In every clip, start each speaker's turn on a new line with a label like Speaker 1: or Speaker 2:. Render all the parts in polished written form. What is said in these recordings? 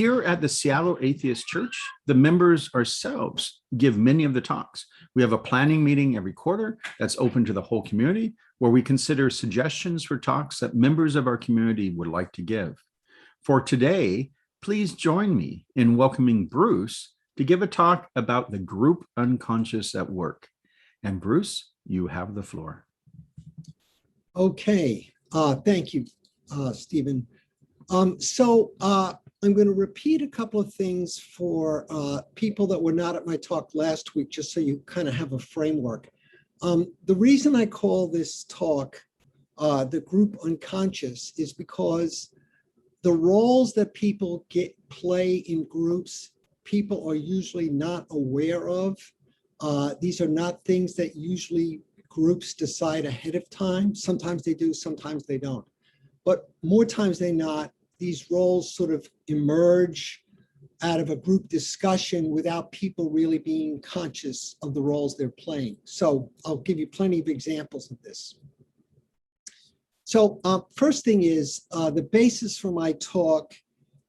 Speaker 1: here at the Seattle Atheist Church, the members ourselves give many of the talks. We have a planning meeting every quarter that's open to the whole community, where we consider suggestions for talks that members of our community would like to give. For today, please join me in welcoming Bruce to give a talk about the group unconscious at work. And Bruce, you have the floor.
Speaker 2: Okay, thank you, Stephen. I'm going to repeat a couple of things for people that were not at my talk last week, just so you kind of have a framework. The reason I call this talk the group unconscious is because the roles that people play in groups, people are usually not aware of. These are not things that usually groups decide ahead of time. Sometimes they do, sometimes they don't. But more times than not, these roles sort of emerge out of a group discussion without people really being conscious of the roles they're playing. So I'll give you plenty of examples of this. So first thing is, the basis for my talk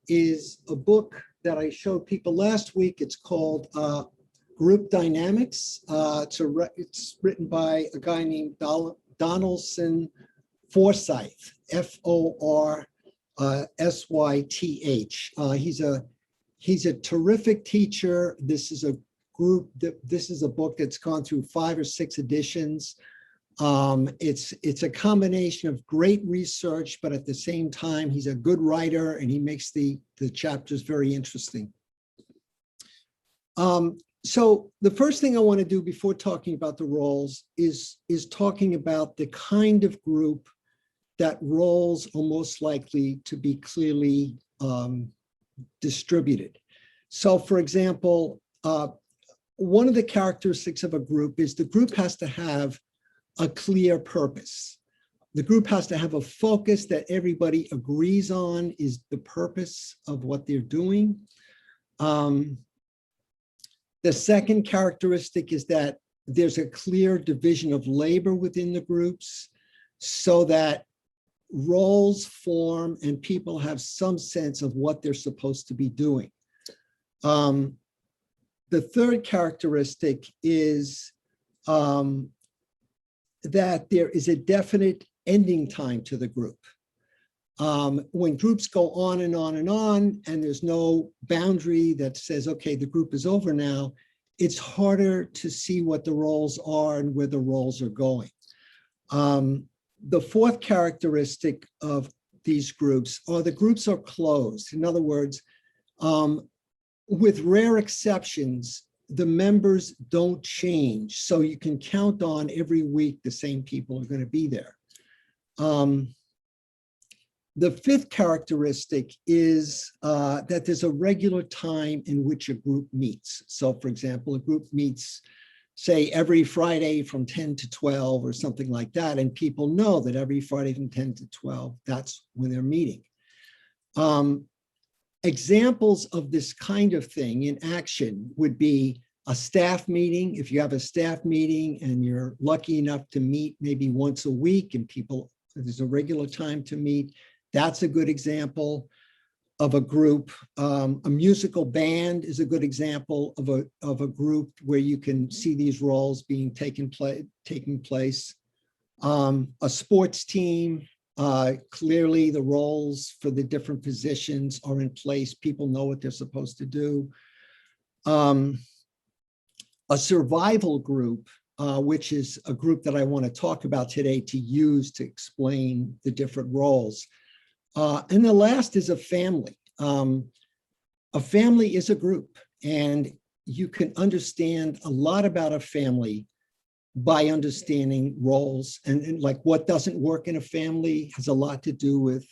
Speaker 2: is a book that I showed people last week. It's called Group Dynamics. It's written by a guy named Donaldson Forsyth, Forsyth. He's a terrific teacher. This is a book that's gone through 5 or 6 editions. It's a combination of great research, but at the same time, he's a good writer and he makes the chapters very interesting. So the first thing I want to do before talking about the roles is talking about the kind of group that roles are most likely to be clearly distributed. So for example, one of the characteristics of a group is the group has to have a clear purpose. The group has to have a focus that everybody agrees on is the purpose of what they're doing. The second characteristic is that there's a clear division of labor within the groups so that roles form and people have some sense of what they're supposed to be doing. The third characteristic is that there is a definite ending time to the group. When groups go on and on and on, and there's no boundary that says, okay, the group is over now, it's harder to see what the roles are and where the roles are going. The fourth characteristic of these groups are the groups are closed. In other words, with rare exceptions, the members don't change. So you can count on every week the same people are going to be there. The fifth characteristic is that there's a regular time in which a group meets. So for example, a group meets, say, every Friday from 10 to 12 or something like that. And people know that every Friday from 10 to 12, that's when they're meeting. Examples of this kind of thing in action would be a staff meeting. If you have a staff meeting and you're lucky enough to meet maybe once a week and there's a regular time to meet, that's a good example of a group. A musical band is a good example of a group where you can see these roles being taking place. A sports team, clearly the roles for the different positions are in place. People know what they're supposed to do. A survival group, which is a group that I want to talk about today to use to explain the different roles. And the last is a family. A family is a group, and you can understand a lot about a family by understanding roles, and like what doesn't work in a family has a lot to do with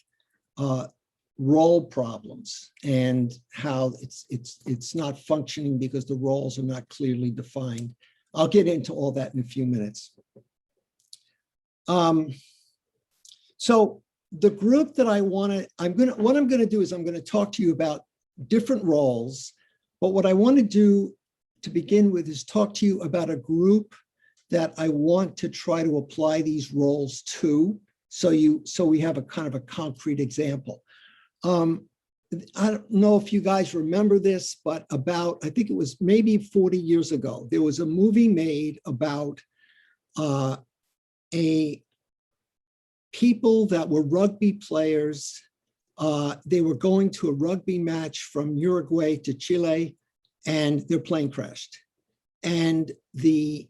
Speaker 2: role problems and how it's not functioning because the roles are not clearly defined. I'll get into all that in a few minutes. So the group that what I'm going to do is I'm going to talk to you about different roles, but what I want to do to begin with is talk to you about a group that I want to try to apply these roles to, so we have a kind of a concrete example. I don't know if you guys remember this, but about, I think it was maybe 40 years ago, there was a movie made about a people that were rugby players. They were going to a rugby match from Uruguay to Chile, and their plane crashed. And the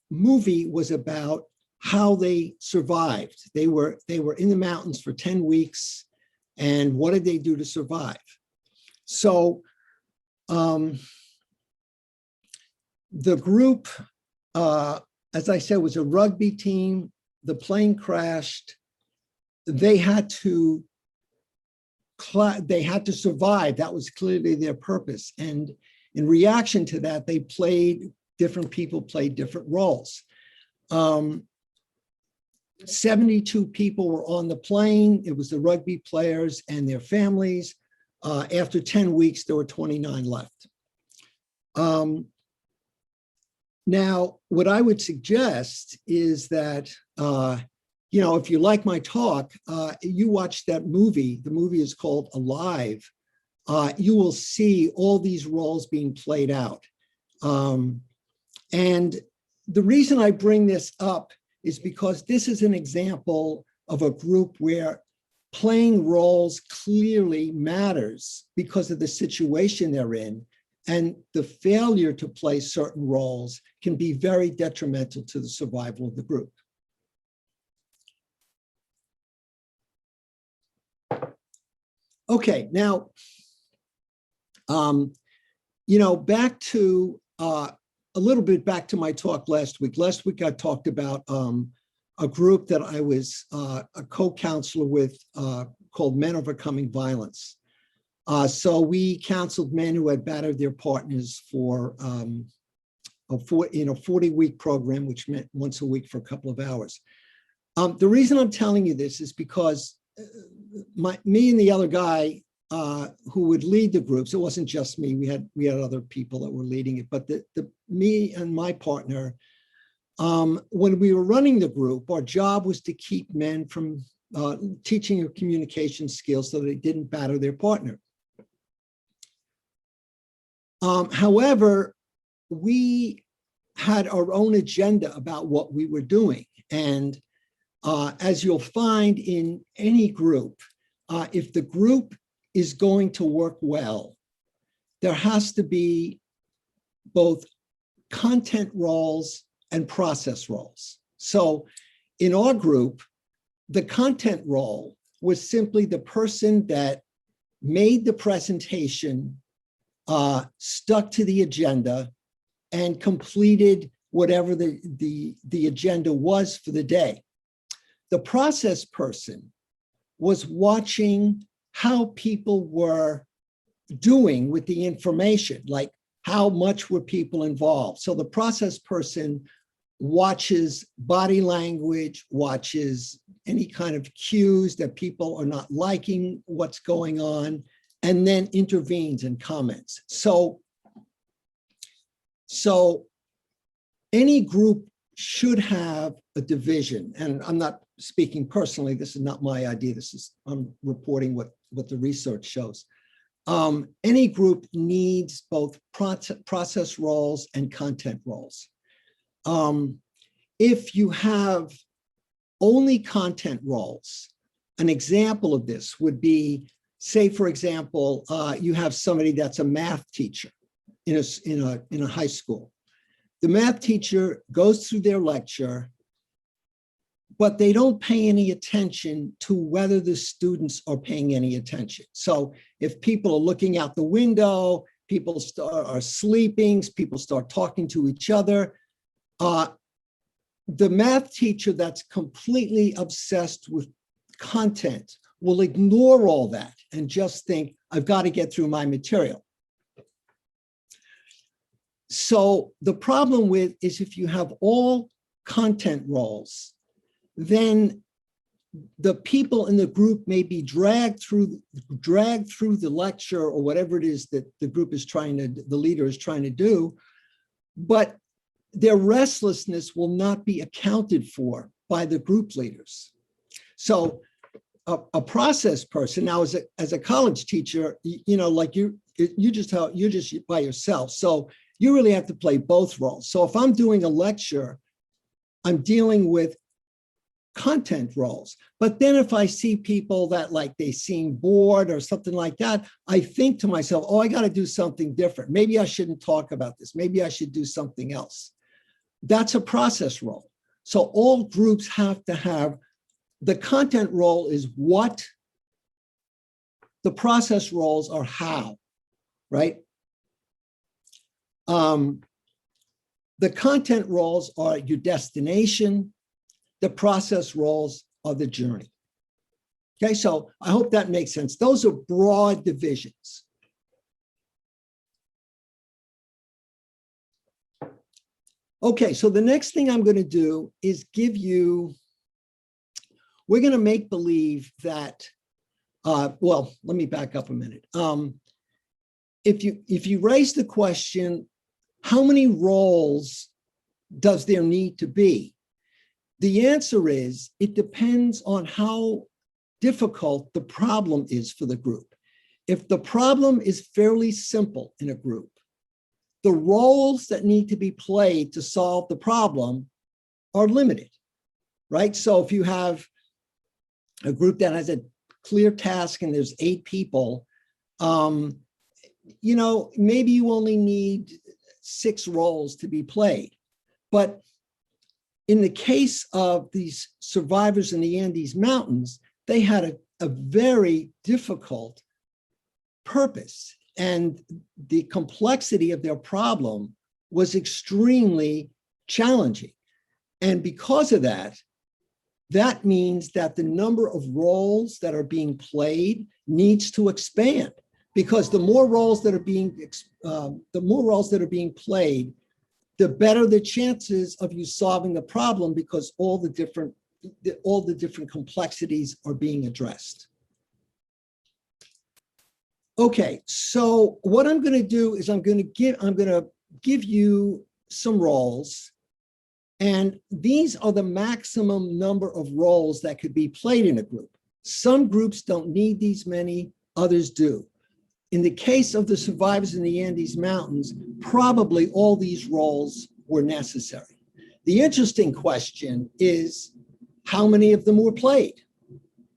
Speaker 2: movie was about how they survived. They were in the mountains for 10 weeks. And what did they do to survive? So the group, as I said, was a rugby team. The plane crashed. They had to survive. That was clearly their purpose. And in reaction to that, different people played different roles. 72 people were on the plane. It was the rugby players and their families. After 10 weeks, there were 29 left. Now, what I would suggest is that, if you like my talk, you watch that movie. The movie is called Alive. You will see all these roles being played out. And the reason I bring this up is because this is an example of a group where playing roles clearly matters because of the situation they're in, and the failure to play certain roles can be very detrimental to the survival of the group. Okay, now, back to a little bit back to my talk last week. Last week, I talked about a group that I was a co-counselor with called Men Overcoming Violence. So we counseled men who had battered their partners for a 40-week program, which meant once a week for a couple of hours. The reason I'm telling you this is because me and the other guy who would lead the groups, it wasn't just me, we had other people that were leading it, but me and my partner, when we were running the group, our job was to keep men from teaching their communication skills so they didn't batter their partner. However, we had our own agenda about what we were doing. And as you'll find in any group, if the group is going to work well, there has to be both content roles and process roles. So in our group, the content role was simply the person that made the presentation, stuck to the agenda, and completed whatever the agenda was for the day. The process person was watching how people were doing with the information, like how much were people involved. So the process person watches body language, watches any kind of cues that people are not liking what's going on, and then intervenes and comments. So any group should have a division, and I'm not speaking personally, this is not my idea, I'm reporting what the research shows. Any group needs both process roles and content roles. If you have only content roles, an example of this would be, say, for example, you have somebody that's a math teacher in a high school. The math teacher goes through their lecture, but they don't pay any attention to whether the students are paying any attention. So if people are looking out the window, people are sleeping, people start talking to each other, the math teacher that's completely obsessed with content will ignore all that and just think, I've got to get through my material. So the problem is if you have all content roles, then the people in the group may be dragged through the lecture or whatever it is that the leader is trying to do, but their restlessness will not be accounted for by the group leaders. So a process person. Now, as a college teacher, like you're just by yourself. So you really have to play both roles. So if I'm doing a lecture, I'm dealing with content roles. But then if I see people that like they seem bored or something like that, I think to myself, oh, I got to do something different. Maybe I shouldn't talk about this. Maybe I should do something else. That's a process role. So all groups have to have, the content role is what, the process roles are how, right? The content roles are your destination. The process roles are the journey. Okay, so I hope that makes sense. Those are broad divisions. Okay, so the next thing I'm going to do is give you, we're going to make believe that, well, let me back up a minute. If you raise the question, how many roles does there need to be? The answer is, it depends on how difficult the problem is for the group. If the problem is fairly simple in a group, the roles that need to be played to solve the problem are limited, right? So if you have a group that has a clear task and there's 8 people, maybe you only need 6 roles to be played. But in the case of these survivors in the Andes Mountains, they had a very difficult purpose, and the complexity of their problem was extremely challenging. And because of that, that means that the number of roles that are being played needs to expand, because the more roles that are being played, the better the chances of you solving the problem, because all the different complexities are being addressed. Okay, so what I'm going to do is I'm going to give you some roles, and these are the maximum number of roles that could be played in a group. Some groups don't need these many, others do. In the case of the survivors in the Andes Mountains, probably all these roles were necessary. The interesting question is, how many of them were played,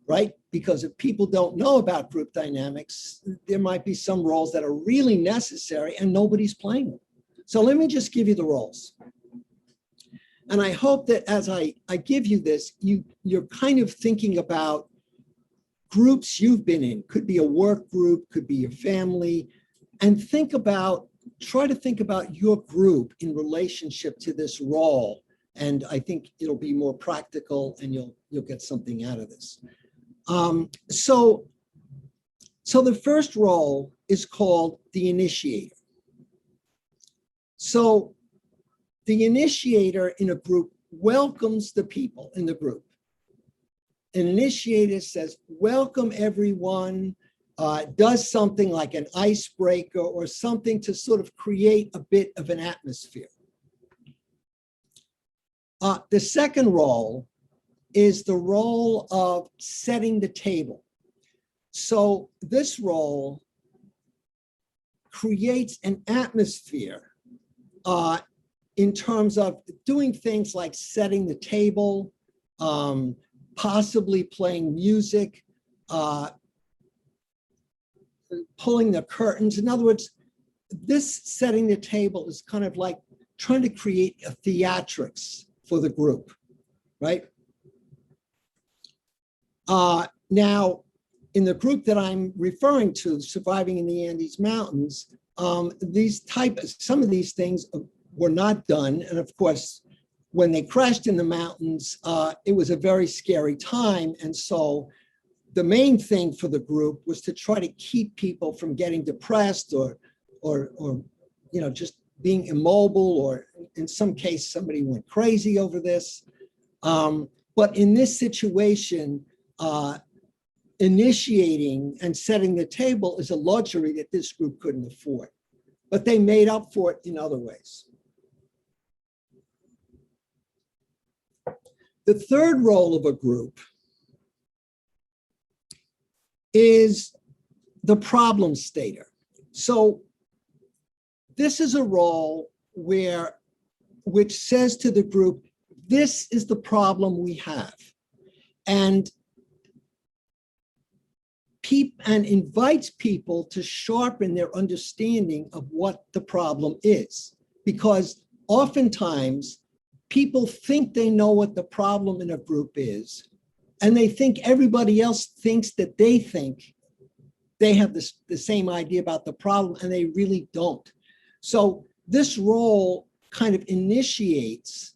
Speaker 2: right? Because if people don't know about group dynamics, there might be some roles that are really necessary and nobody's playing them. So let me just give you the roles. And I hope that as I give you this, you're kind of thinking about groups you've been in. Could be a work group, could be your family, and try to think about your group in relationship to this role. And I think it'll be more practical, and you'll get something out of this. So the first role is called the initiator. So the initiator in a group welcomes the people in the group. An initiator says, welcome everyone, does something like an icebreaker or something to sort of create a bit of an atmosphere. The second role is the role of setting the table. So this role creates an atmosphere in terms of doing things like setting the table, possibly playing music, pulling the curtains. In other words, this setting the table is kind of like trying to create a theatrics for the group, right? Now, in the group that I'm referring to, Surviving in the Andes Mountains, some of these things were not done. And of course, when they crashed in the mountains, it was a very scary time. And so the main thing for the group was to try to keep people from getting depressed or just being immobile, or in some case, somebody went crazy over this. But in this situation, initiating and setting the table is a luxury that this group couldn't afford. But they made up for it in other ways. The third role of a group is the problem stater. So this is a role which says to the group, this is the problem we have. And invites people to sharpen their understanding of what the problem is. Because oftentimes people think they know what the problem in a group is, and they think everybody else thinks that they think they have the same idea about the problem, and they really don't. So this role kind of initiates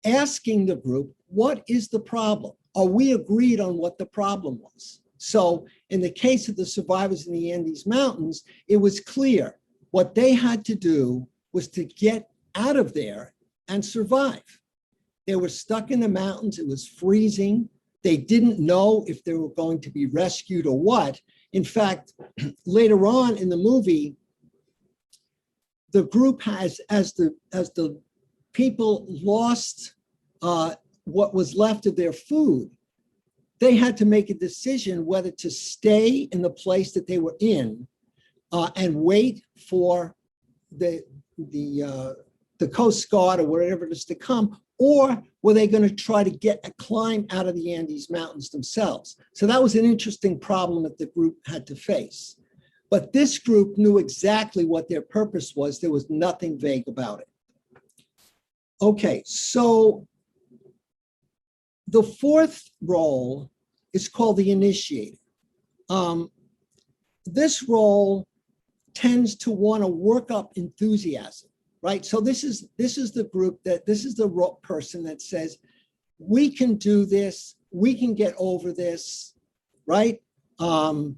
Speaker 2: asking the group, what is the problem? Are we agreed on what the problem was? So in the case of the survivors in the Andes Mountains, it was clear what they had to do was to get out of there and survive. They were stuck in the mountains. It was freezing. They didn't know if they were going to be rescued or what. In fact, later on in the movie, the group has, as the people lost what was left of their food, they had to make a decision whether to stay in the place that they were in and wait for the Coast Guard or whatever it is to come, or were they going to try to climb out of the Andes Mountains themselves? So that was an interesting problem that the group had to face. But this group knew exactly what their purpose was. There was nothing vague about it. Okay, so the fourth role is called the initiator. This role tends to want to work up enthusiasm, right? So this is the group this is the person that says, we can do this, we can get over this, right? When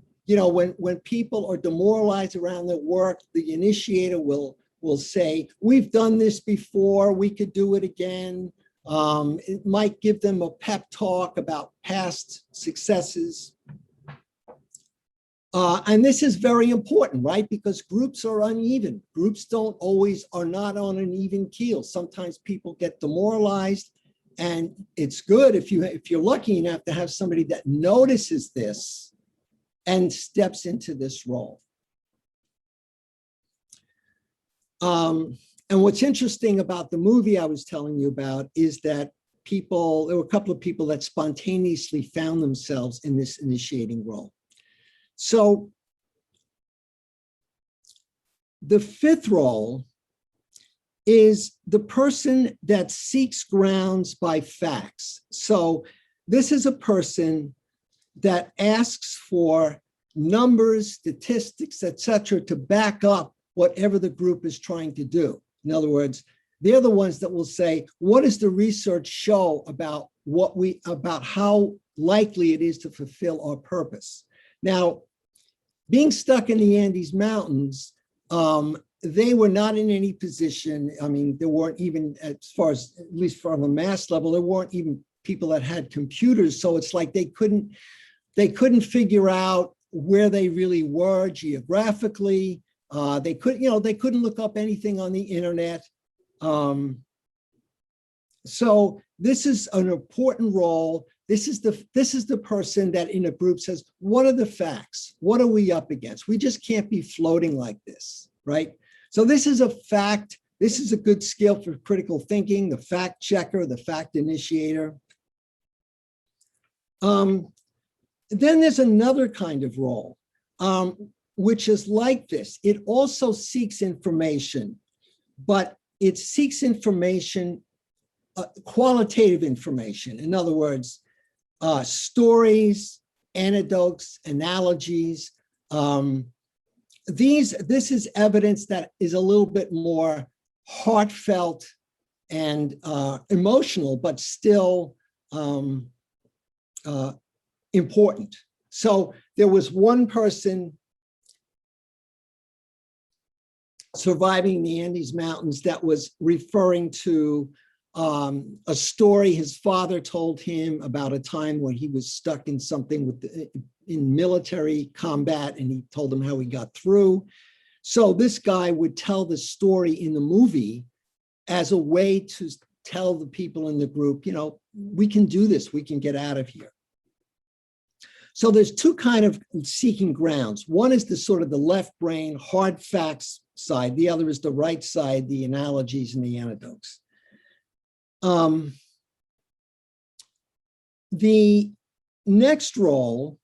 Speaker 2: people are demoralized around their work, the initiator will say, we've done this before, we could do it again. It might give them a pep talk about past successes. And this is very important, right? Because groups are uneven. Groups are not on an even keel. Sometimes people get demoralized, and it's good if you're lucky enough to have somebody that notices this and steps into this role. And what's interesting about the movie I was telling you about is that there were a couple of people that spontaneously found themselves in this initiating role. So the fifth role is the person that seeks grounds by facts. So this is a person that asks for numbers, statistics, etc., to back up whatever the group is trying to do. In other words, they're the ones that will say, what does the research show about how likely it is to fulfill our purpose? Now, being stuck in the Andes Mountains, they were not in any position. I mean, there weren't even, at least from the mass level, there weren't even people that had computers. So it's like they couldn't figure out where they really were geographically. They couldn't look up anything on the internet. So this is an important role. This is the person that in a group says, what are the facts? What are we up against? We just can't be floating like this, right? So this is a fact. This is a good skill for critical thinking, the fact checker, the fact initiator. Then there's another kind of role, which is like this. It also seeks information, but it seeks information, qualitative information. In other words, stories, anecdotes, analogies. This is evidence that is a little bit more heartfelt and emotional, but still important. So there was one person surviving the Andes Mountains that was referring to a story his father told him about a time when he was stuck in something in military combat, and he told him how he got through. So this guy would tell the story in the movie as a way to tell the people in the group, we can do this, we can get out of here. So there's two kind of seeking grounds. One is the sort of the left brain, hard facts side. The other is the right side, the analogies and the anecdotes. The next role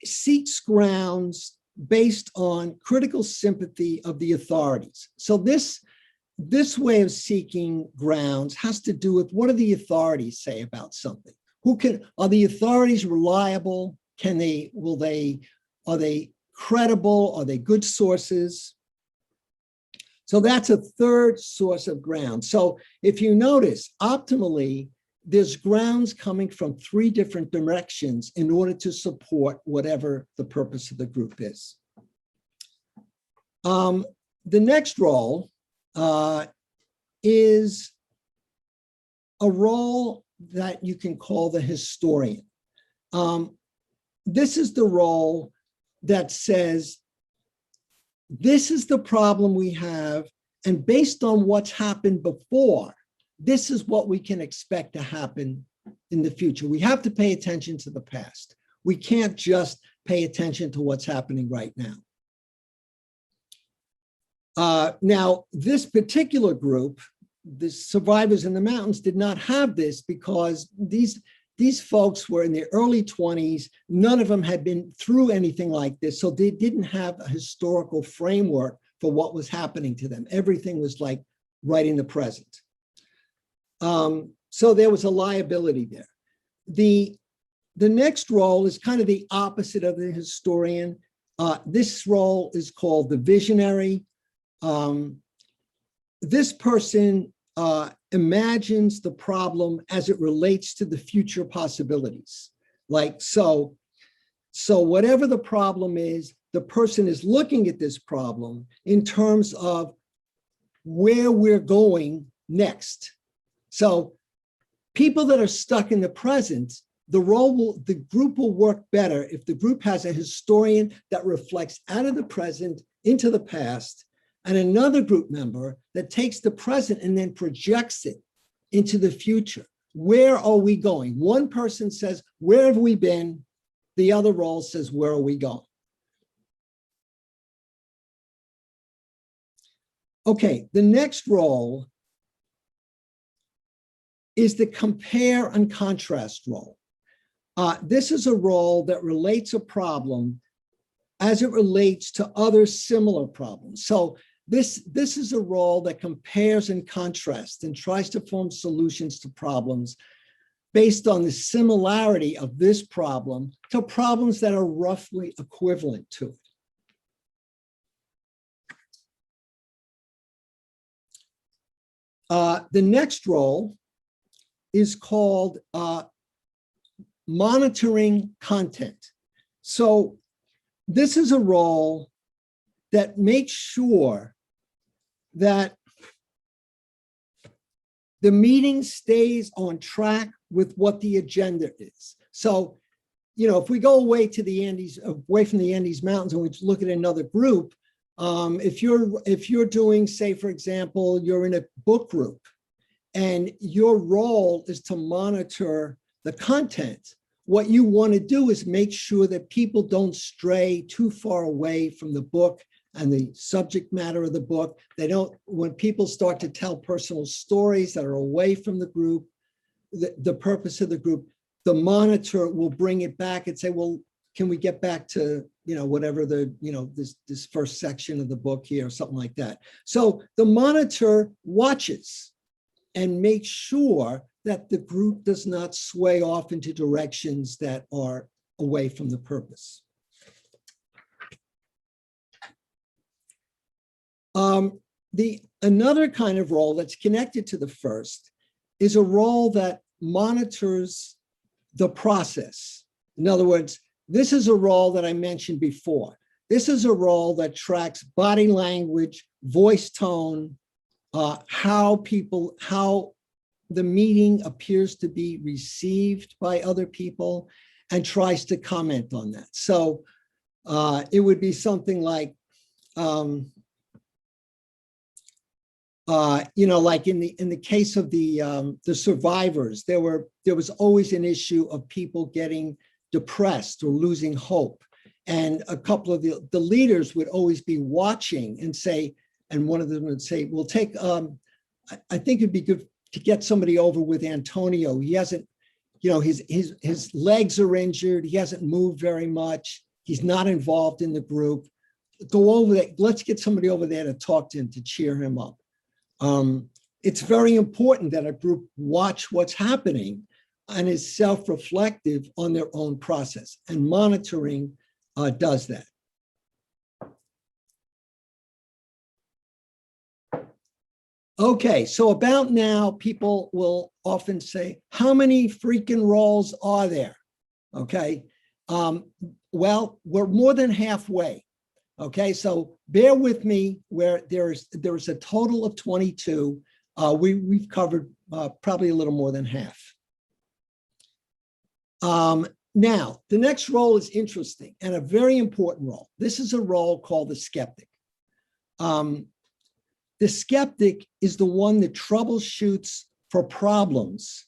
Speaker 2: seeks grounds based on critical sympathy of the authorities. So this way of seeking grounds has to do with what do the authorities say about something? Are the authorities reliable? Are they credible? Are they good sources? So that's a third source of ground. So if you notice, optimally, there's grounds coming from three different directions in order to support whatever the purpose of the group is. The next role is a role that you can call the historian. This is the role that says, this is the problem we have, and based on what's happened before, this is what we can expect to happen in the future. We have to pay attention to the past. We can't just pay attention to what's happening right now. Now, this particular group, the survivors in the mountains, did not have this because these folks were in their early 20s. None of them had been through anything like this, so they didn't have a historical framework for what was happening to them. Everything was like right in the present. So there was a liability there. The next role is kind of the opposite of the historian. This role is called the visionary. This person imagines the problem as it relates to the future possibilities. Like, so whatever the problem is, the person is looking at this problem in terms of where we're going next. So people that are stuck in the present, the group will work better if the group has a historian that reflects out of the present into the past, and another group member that takes the present and then projects it into the future. Where are we going? One person says, where have we been? The other role says, where are we going? Okay, the next role is the compare and contrast role. This is a role that relates a problem as it relates to other similar problems. So this is a role that compares and contrasts and tries to form solutions to problems based on the similarity of this problem to problems that are roughly equivalent to it. The next role is called monitoring content. So this is a role that makes sure that the meeting stays on track with what the agenda is. So, you know, if we go away to the Andes, away from the Andes Mountains, and we look at another group, if you're doing, say, for example, you're in a book group, and your role is to monitor the content, what you want to do is make sure that people don't stray too far away from the book and the subject matter of the book. They don't, when people start to tell personal stories that are away from the group, the purpose of the group, the monitor will bring it back and say, well, can we get back to, you know, whatever the, you know, this first section of the book here or something like that. So the monitor watches and makes sure that the group does not sway off into directions that are away from the purpose. Another kind of role that's connected to the first is a role that monitors the process. In other words, this is a role that I mentioned before. This is a role that tracks body language, voice tone, how the meeting appears to be received by other people, and tries to comment on that. So it would be something like, Like in the case of the survivors, there was always an issue of people getting depressed or losing hope. And a couple of the leaders would always be watching and say, and one of them would say, "We'll take, I think it'd be good to get somebody over with Antonio. He hasn't, his legs are injured. He hasn't moved very much. He's not involved in the group. Go over there. Let's get somebody over there to talk to him, to cheer him up." It's very important that a group watch what's happening and is self-reflective on their own process, and monitoring does that. Okay, so about now, people will often say, how many freaking roles are there? Okay, well, we're more than halfway. Okay, so bear with me, where there's a total of 22. We've covered probably a little more than half. Now, the next role is interesting and a very important role. This is a role called the skeptic. The skeptic is the one that troubleshoots for problems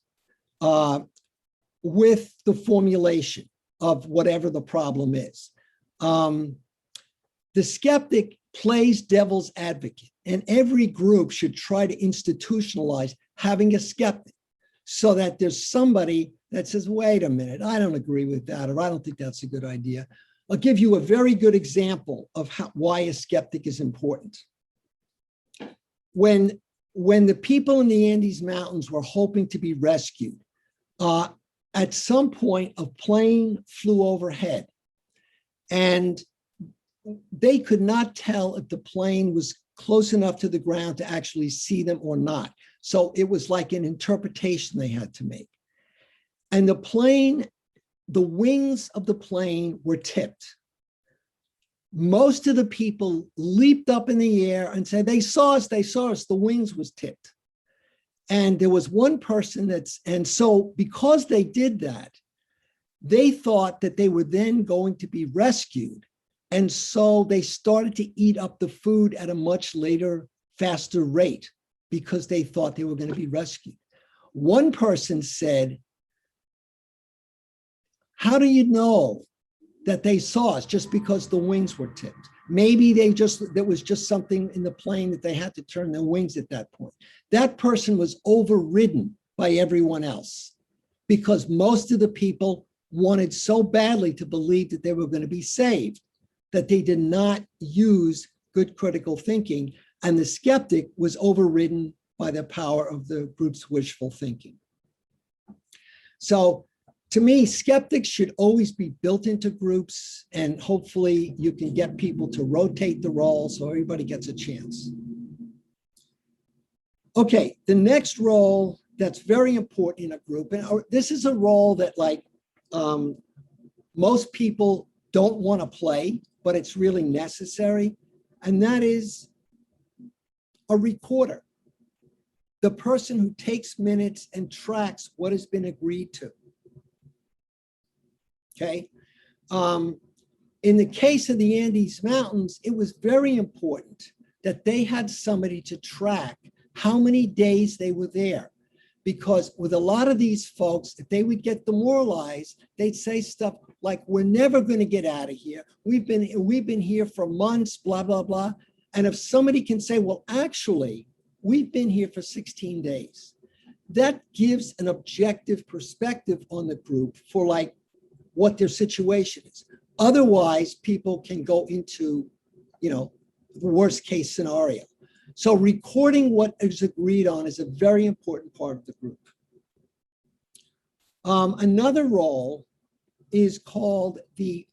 Speaker 2: with the formulation of whatever the problem is. The skeptic plays devil's advocate, and every group should try to institutionalize having a skeptic, so that there's somebody that says, wait a minute, I don't agree with that, or I don't think that's a good idea. I'll give you a very good example of why a skeptic is important. When the people in the Andes Mountains were hoping to be rescued, at some point a plane flew overhead, and they could not tell if the plane was close enough to the ground to actually see them or not. So it was like an interpretation they had to make. And the wings of the plane were tipped. Most of the people leaped up in the air and said, they saw us, the wings was tipped. And there was one person and so because they did that, they thought that they were then going to be rescued. And so they started to eat up the food at a much later, faster rate because they thought they were going to be rescued. One person said, how do you know that they saw us just because the wings were tipped? Maybe there was just something in the plane that they had to turn their wings at that point. That person was overridden by everyone else because most of the people wanted so badly to believe that they were going to be saved that they did not use good critical thinking, and the skeptic was overridden by the power of the group's wishful thinking. So to me, skeptics should always be built into groups, and hopefully you can get people to rotate the role so everybody gets a chance. Okay, the next role that's very important in a group, and this is a role that most people don't want to play, but it's really necessary, and that is a recorder. The person who takes minutes and tracks what has been agreed to. Okay. In the case of the Andes Mountains, it was very important that they had somebody to track how many days they were there. Because with a lot of these folks, if they would get demoralized, they'd say stuff like, we're never going to get out of here. We've been here for months, blah, blah, blah. And if somebody can say, well, actually, we've been here for 16 days, that gives an objective perspective on the group for what their situation is. Otherwise, people can go into, the worst case scenario. So recording what is agreed on is a very important part of the group. Another role is called the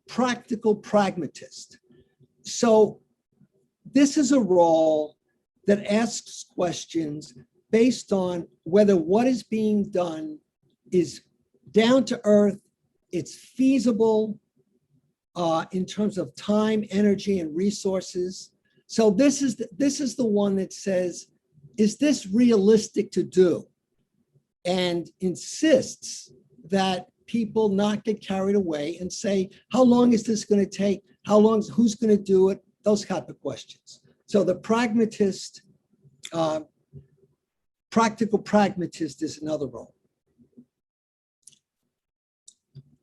Speaker 2: Practical Pragmatist. So this is a role that asks questions based on whether what is being done is down to earth, it's feasible in terms of time, energy, and resources. So this is the one that says, is this realistic to do? And insists that people not get carried away and say, how long is this going to take? Who's going to do it? Those type of questions. So the pragmatist Practical Pragmatist is another role.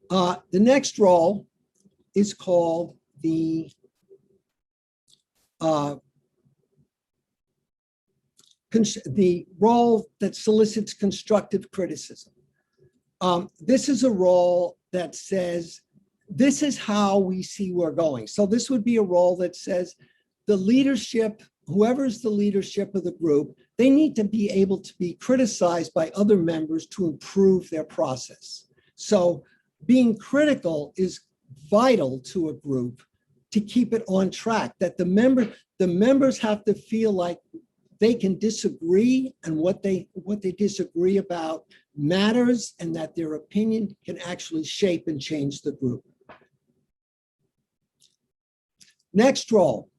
Speaker 2: The next role is called the role that solicits constructive criticism. This is a role that says, this is how we see we're going. So this would be a role that says the leadership, whoever's the leadership of the group, they need to be able to be criticized by other members to improve their process. So being critical is vital to a group to keep it on track, that the members have to feel like they can disagree, and what they disagree about matters, and that their opinion can actually shape and change the group. Next role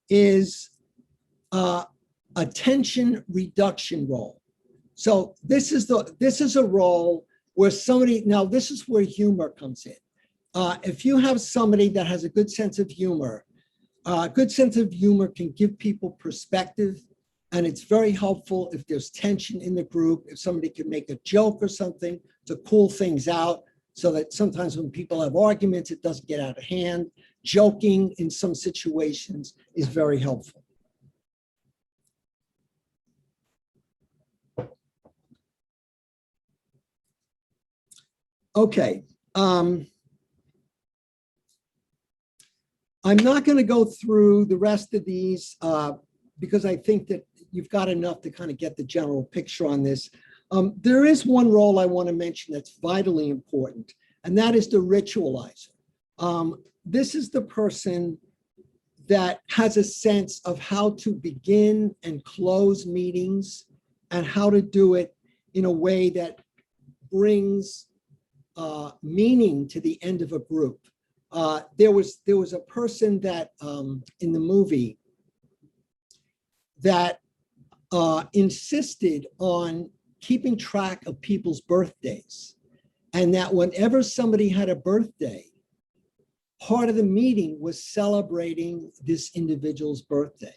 Speaker 2: is attention reduction role. So this is a role where somebody, now this is where humor comes in. If you have somebody that has a good sense of humor can give people perspective, and it's very helpful if there's tension in the group, if somebody can make a joke or something to cool things out, so that sometimes when people have arguments, it doesn't get out of hand. Joking in some situations is very helpful. Okay. I'm not going to go through the rest of these because I think that you've got enough to kind of get the general picture on this. There is one role I want to mention that's vitally important, and that is the ritualizer. This is the person that has a sense of how to begin and close meetings and how to do it in a way that brings meaning to the end of a group. There was a person that in the movie that insisted on keeping track of people's birthdays, and that whenever somebody had a birthday, part of the meeting was celebrating this individual's birthday.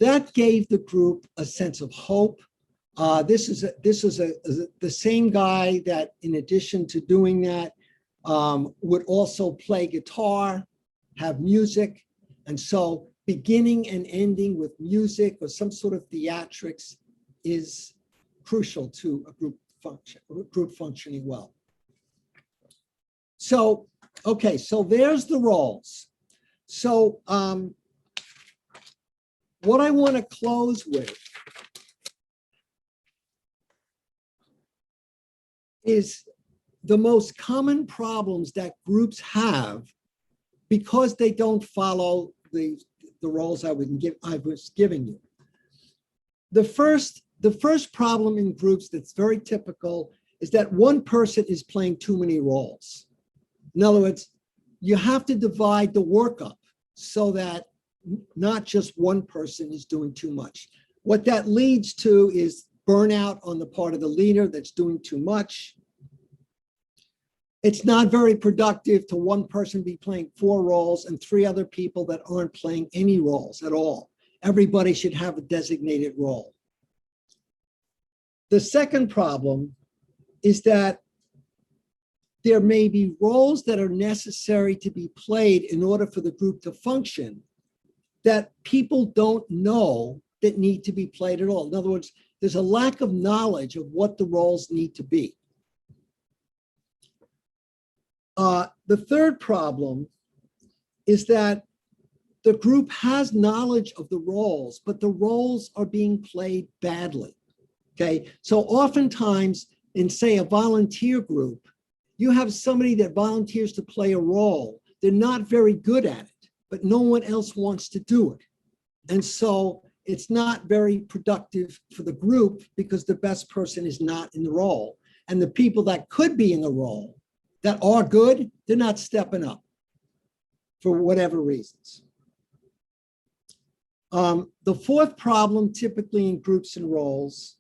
Speaker 2: That gave the group a sense of hope. This is the same guy that, in addition to doing that, would also play guitar, have music. And so beginning and ending with music or some sort of theatrics is crucial to a group functioning well. So, okay, so there's the roles. So what I want to close with is the most common problems that groups have because they don't follow the roles I was giving you. The first problem in groups that's very typical is that one person is playing too many roles. In other words, you have to divide the work up so that not just one person is doing too much. What that leads to is burnout on the part of the leader that's doing too much. It's not very productive to one person be playing 4 roles and 3 other people that aren't playing any roles at all. Everybody should have a designated role. The second problem is that there may be roles that are necessary to be played in order for the group to function that people don't know that need to be played at all. In other words, there's a lack of knowledge of what the roles need to be. The third problem is that the group has knowledge of the roles, but the roles are being played badly. Okay, so oftentimes in, say, a volunteer group, you have somebody that volunteers to play a role. They're not very good at it, but no one else wants to do it. And so it's not very productive for the group because the best person is not in the role. And the people that could be in the role that are good, they're not stepping up for whatever reasons. The fourth problem typically in groups and roles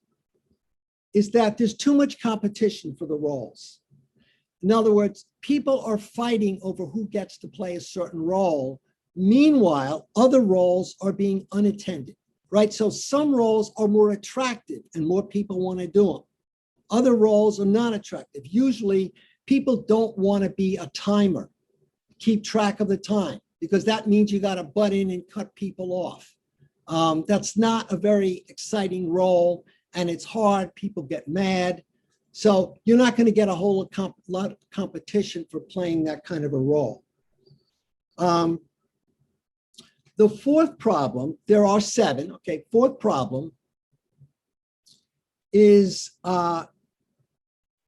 Speaker 2: is that there's too much competition for the roles. In other words, people are fighting over who gets to play a certain role. Meanwhile, other roles are being unattended. right? So some roles are more attractive and more people want to do them. Other roles are not attractive. Usually people don't want to be a timer, keep track of the time, because that means you got to butt in and cut people off. That's not a very exciting role, and it's hard. People get mad. So you're not going to get a whole lot of competition for playing that kind of a role. The fourth problem, there are 7, okay, fourth problem is that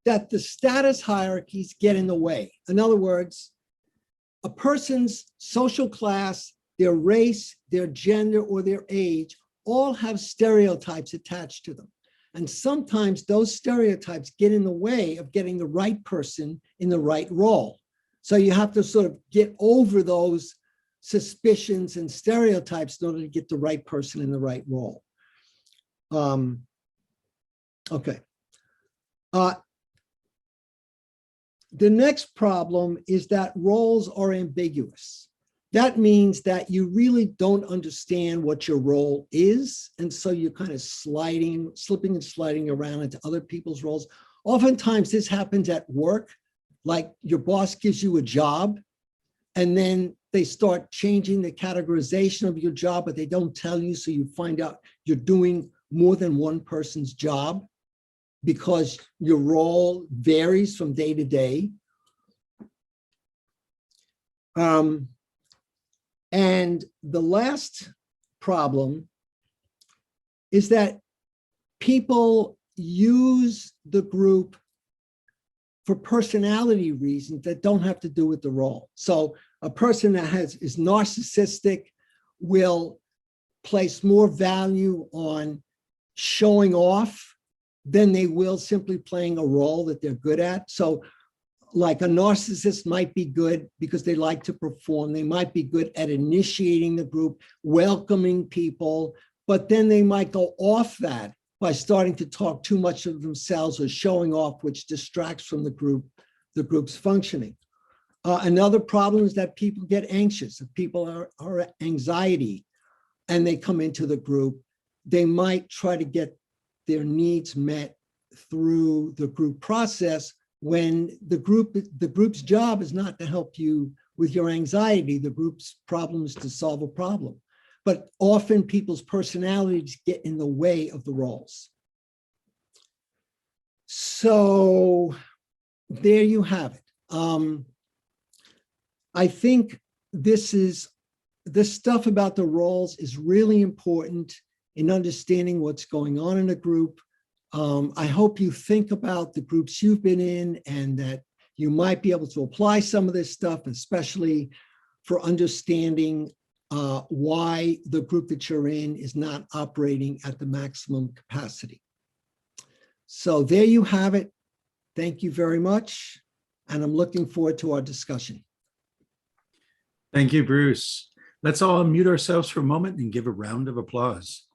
Speaker 2: the status hierarchies get in the way. In other words, a person's social class, their race, their gender, or their age all have stereotypes attached to them. And sometimes those stereotypes get in the way of getting the right person in the right role. So you have to sort of get over those suspicions and stereotypes in order to get the right person in the right role. Okay. The next problem is that roles are ambiguous. That means that you really don't understand what your role is. And so you're kind of slipping and sliding around into other people's roles. Oftentimes this happens at work, like your boss gives you a job and then they start changing the categorization of your job, but they don't tell you. So you find out you're doing more than one person's job because your role varies from day to day. And the last problem is that people use the group for personality reasons that don't have to do with the role. So a person that is narcissistic will place more value on showing off than they will simply playing a role that they're good at. So like a narcissist might be good because they like to perform. They might be good at initiating the group, welcoming people, but then they might go off that by starting to talk too much of themselves or showing off, which distracts from the group's functioning. Another problem is that people get anxious. If people are anxiety and they come into the group, they might try to get their needs met through the group process when the group's job is not to help you with your anxiety. The group's problem is to solve a problem. But often people's personalities get in the way of the roles. So there you have it. I think this stuff about the roles is really important in understanding what's going on in a group. I hope you think about the groups you've been in and that you might be able to apply some of this stuff, especially for understanding why the group that you're in is not operating at the maximum capacity. So there you have it. Thank you very much. And I'm looking forward to our discussion.
Speaker 1: Thank you, Bruce. Let's all unmute ourselves for a moment and give a round of applause.